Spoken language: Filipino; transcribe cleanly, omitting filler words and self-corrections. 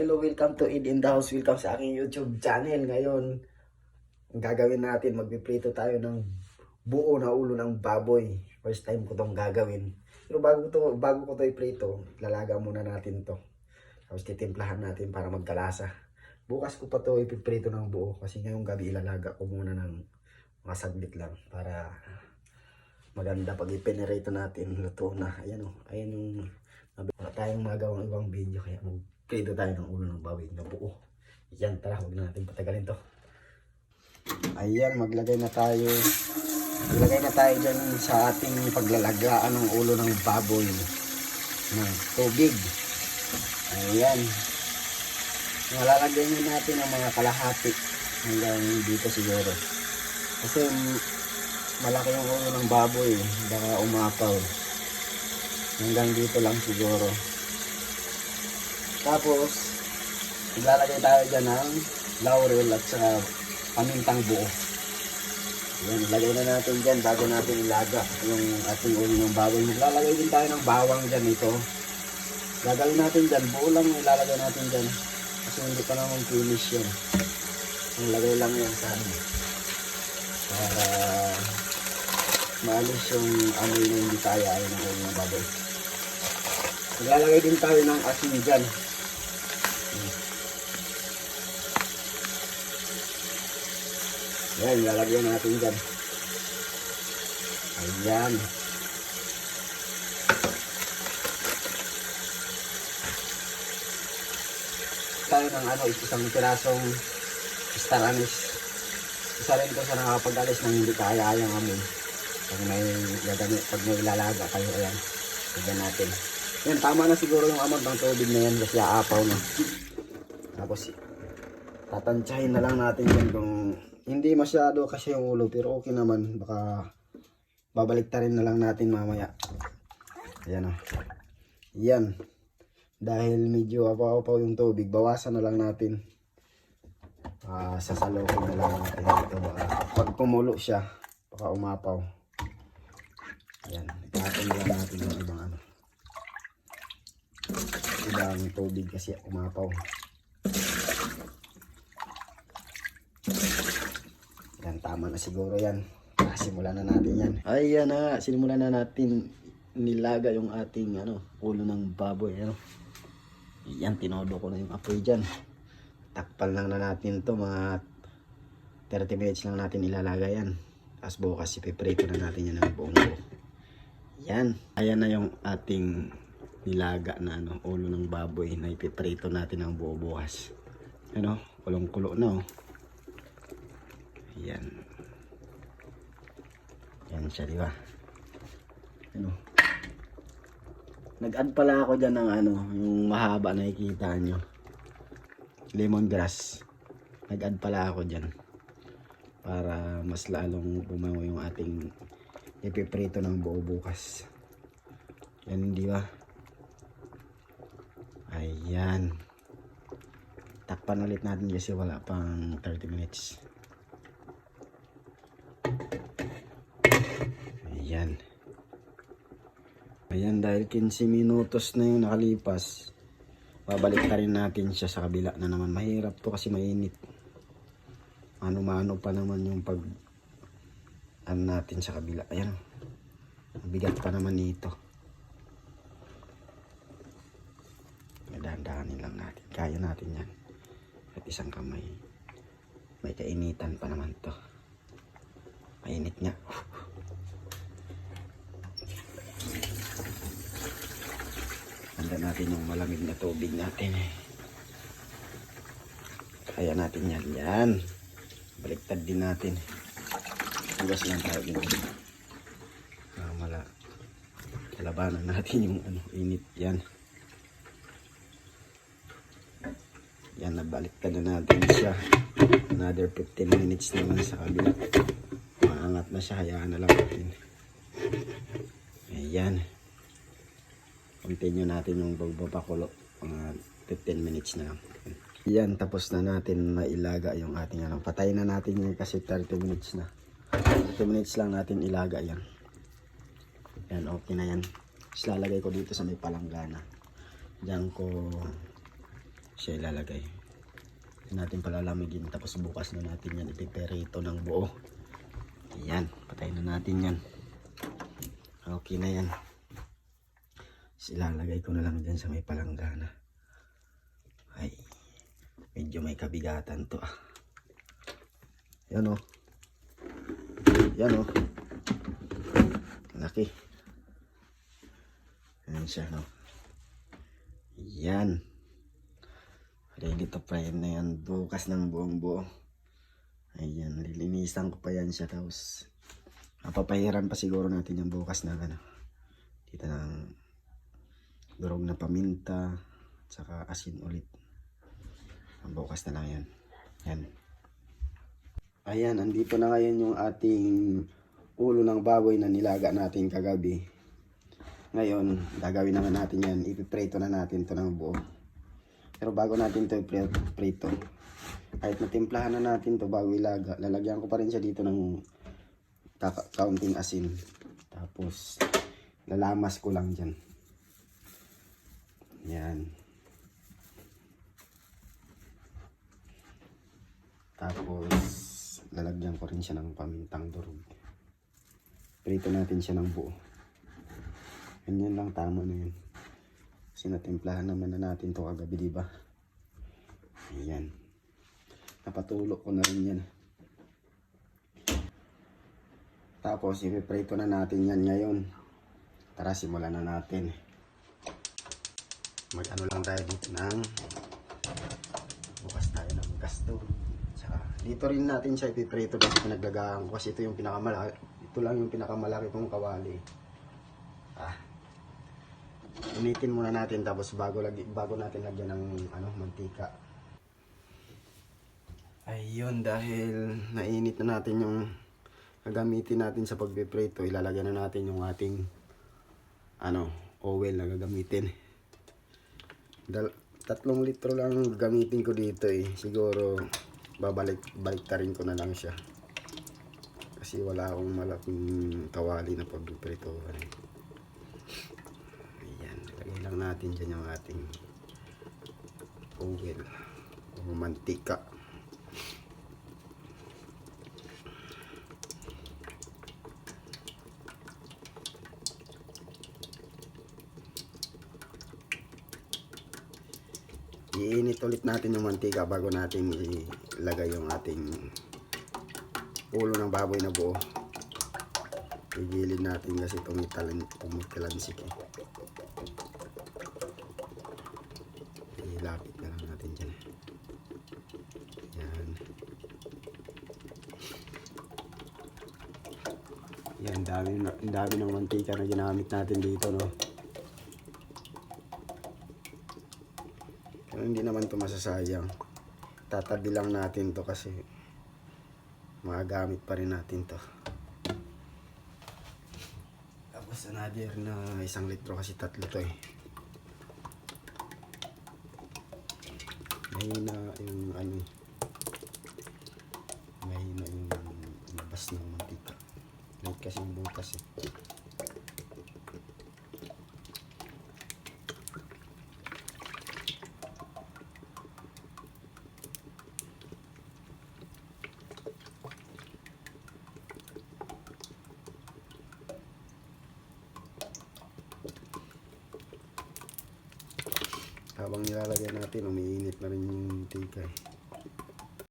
hello, welcome to Eid in the House. Welcome sa aking YouTube channel. Ngayon, ang gagawin natin, magpiprito tayo ng buo na ulo ng baboy. First time ko tong gagawin. Pero bago ko to iprito, lalaga muna natin to. Tapos titimplahan natin para magkalasa. Bukas ko pa to ipiprito ng buo kasi ngayong gabi ilalaga ko muna ng mga saglit lang para maganda pag ipinerito natin. Luto na. Ayan o. Ayan yung wala tayong magawang ibang video kaya magprito tayo ng ulo ng baboy na buo. Yan, tara, huwag na natin patagalin to. Ayan, maglagay na tayo dyan sa ating paglalagaan ng ulo ng baboy ng tubig. Ayan, malalagyan natin ang mga kalahati hanggang dito siguro kasi malaki yung ulo ng baboy, baka umapaw. Hanggang dito lang siguro. Tapos maglalagay tayo dyan ng laurel at saka pamintang buo. Yan, ilagay na natin dyan bago natin ilaga yung ating ulo ng baboy. Maglalagay din tayo ng bawang dyan ito. Gagawin natin dyan, buo lang ilalagay natin dyan kasi hindi pa naman finish yan. Ilagay lang yan sa ano para maalis yung amoy na hindi kaya ng ulo ng baboy. Maglalagay din tayo ng asin dyan. Yan, lalagyan natin dyan. Ayan. Tayo ng isang pirasong star anise. Isa rin ito sa nakapag-alis ng hindi kaya yung amoy. Pag may ilalaga kayo, ayan. Lagyan natin. Yan, tama na siguro yung amount ng tubig na yan kasi aapaw na. Tapos, tatansyahin na lang natin yan kung hindi masyado kasi yung ulo. Pero okay naman, baka babaliktarin na lang natin mamaya. Ayan o. Yan. Dahil medyo apaw-apaw yung tubig, bawasan na lang natin. Sasalokin na lang natin ito. Pag kumulo siya, baka umapaw. Ayan. Itatong lang natin yung ibang ibang tubig kasi umapaw. Yan, tama na siguro yan. Simulan na natin yan. Ayan na, sinimulan na natin nilaga yung ating ulo ng baboy. Yan, tinodo ko na yung apoy dyan. Takpan lang na natin to, mga 30 minutes lang natin ilalaga yan. Tapos bukas ipiprito na natin yan ng buong buo. Yan, ayan na yung ating nilaga na ulo ng baboy na ipiprito natin ng buo bukas. Kulong-kulo na Yan. Yan siya, di ba? Nag-add pala ako dyan ng yung mahaba na nakikita nyo. Lemongrass. Nag-add pala ako dyan. Para mas lalong bumaw yung ating ipiprito ng buo bukas. Yan, di ba? Ayan. Takpan ulit natin kasi wala pang 30 minutes. Ayan. Ayan, dahil 15 minutos na yung nakalipas, babalik na rin natin siya sa kabila na naman. Mahirap to kasi mainit. Mano-mano pa naman yung pag natin sa kabila. Ayan. Mabigat pa naman ito. Dahan-dahanin lang natin. Kaya natin yan. At isang kamay. May kainitan pa naman to. Mainit nga. Handa natin yung malamig na tubig natin. Kaya natin yan. Yan. Baliktad din natin. Hugas lang tayo din. Labanan natin yung init. Yan. Yan, nabaliktad na natin siya. Another 15 minutes naman sa kabila. Maangat na siya, hayaan na lang natin. Ayan. Continue natin yung pagpapakulo. Mga 15 minutes na lang. Ayan, tapos na natin mailaga yung ating Patayin na natin yun kasi 30 minutes na. 30 minutes lang natin ilaga yan. Yan, okay na yan. Tapos lalagay ko dito sa may palanggana. Diyan ko siya ilalagay. Hindi natin palalamigin, tapos bukas na natin yan ipiperito ng buo. Ayan, patayin na natin yan. Okay na yan. Ilalagay ko na lang dyan sa may palanggana. Ay, medyo may kabigatan to ah. Yan o. Yan o. Laki. Ayan siya no. Yan. Ready to fry na yan. Bukas ng buong buo. Ayan, lilinisan ko pa yan siya. Tapos mapapahiran pa siguro natin yung bukas na ano. Dito ng durog na paminta. Saka asin ulit. Ang bukas na lang yan. Yan. Ayan, andito na ngayon yung ating ulo ng baboy na nilaga natin kagabi. Ngayon, gagawin naman natin yan. Ipiprito na natin to ng buo. Pero bago natin to iprito, kahit natimplahan na natin to bago ilaga, lalagyan ko pa rin siya dito ng kaunting asin. Tapos, lalamas ko lang dyan. Yan. Tapos, lalagyan ko rin siya ng pamintang durog. Prito natin siya ng buo. Ganyan lang, tama na yun. Kasi natimplahan naman na natin to kagabi, diba? Ayan. Napatulog ko na rin yan. Tapos, ipiprito na natin yan ngayon. Tara, simulan na natin. Mag-ano lang tayo dito ng bukas tayo ng gas to. Tsaka, dito rin natin siya ipiprito kasi pinaglagaan ko. Kasi ito yung pinakamalaki. Ito lang yung pinakamalaki kong kawali. Initin muna natin tapos bago natin lagyan ng mantika. Ayun, dahil nainit na natin yung gagamitin natin sa pagpiprito, ilalagyan na natin yung ating oil na gagamitin. 3 litro lang gamitin ko dito eh. Siguro balik ta rin ko na lang siya. Kasi wala akong malaking kawali na pagpiprito. Lagay lang natin dyan yung ating oil o mantika. Iinit ulit natin yung mantika bago natin ilagay yung ating ulo ng baboy na buo. Igilid natin kasi tumitilansik eh. Ilapit na lang natin dyan. Yan. Yan, dami ng mantika na ginamit natin dito, no? Pero hindi naman ito masasayang. Tatabi lang natin to kasi magagamit pa rin natin to. Tapos another na 1 litro kasi 3 to eh. Mahina yung mahina yung labas ng mantika. Light kasi yung butas eh. Habang nilalagay natin, umiinit na rin yung mantika eh.